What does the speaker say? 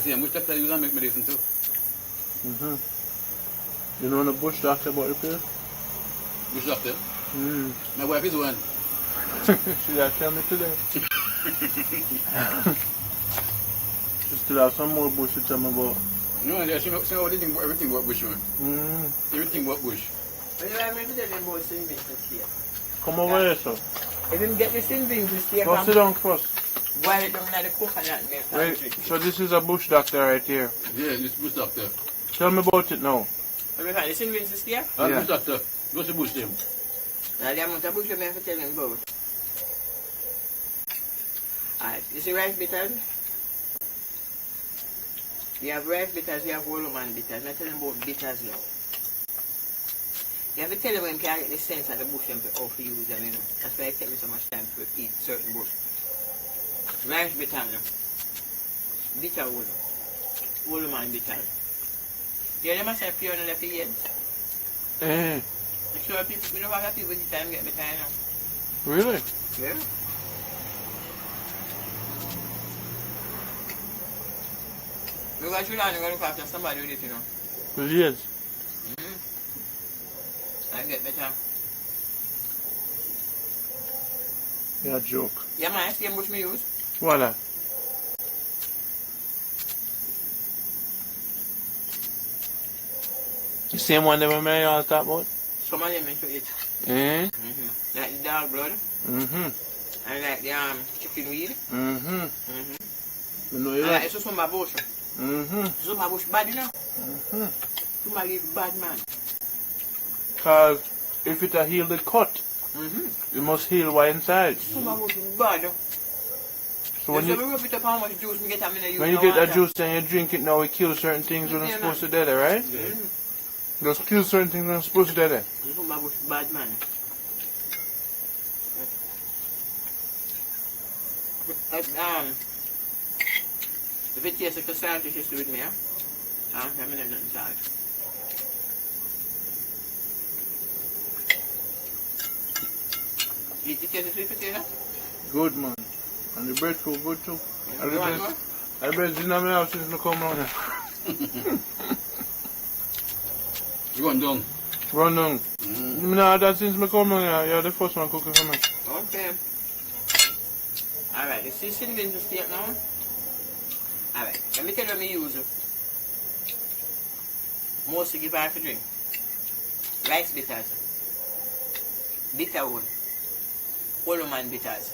same bush doctor use and make medicine too. You know the bush doctor about the place? Bush doctor? My wife is one. She got tell me today. She still have some more bush to tell me about. No, she know everything about bush, man. Everything about bush. But you have to tell them about St. Vincent's here. Come over here, sir. If you get the St. Vincent's here, Go sit down first. boil it down in the coconut milk. Right, so this is a bush doctor right here. Yeah, this bush doctor. Tell me about it now. Have you got the St. Vincent's here? Yeah. Bush doctor. Go to bush them. Now the amount of bush you have to tell them about. Alright, you see rice bitters? You have rice bitters, you have whole man bitters. I'm telling them about bitters now. You have to tell them when you can get the sense of the bush and how to use them, you know. That's why it takes me so much time to repeat certain bush. Rice bitters, bitter wood, whole man bitters. You know myself pure on the heads? Eh. I'm sure people, you know what people this time get bitter, you know. Really? Yeah. Because you're not going to look after somebody with it, you know. With years? I get better. Yeah, joke. Yeah, man, same bush me use. Voila. The same one that we may all talk about? Some of them into it. Eh? Like the dog blood. And like the chicken weed. You know you And like. like some bush. Some bush bad, you know. Somebody bad, man. Because if it a heal the cut, it must heal what inside. Some bush bad. So when you rub it up how much juice me get, when you get that juice and you drink it now, it kills certain things when it's supposed to do there, right? Just kill certain things when it's supposed to do there. Some bush bad, man. If it tastes like a salty, just do with me, huh? I'm not inside. Eat the taste of sweet potato? Good, man. And the bread too good too. You want more? I bread in my house since I come down here. You going down? Run down. No, that since I come down here, you're the first one cooking for me. Okay. Alright, you see St. Vincent's steak now? Alright, let me tell you what I use. Mostly give her for drink. Rice bitters. Bitter wood. Whole man bitters.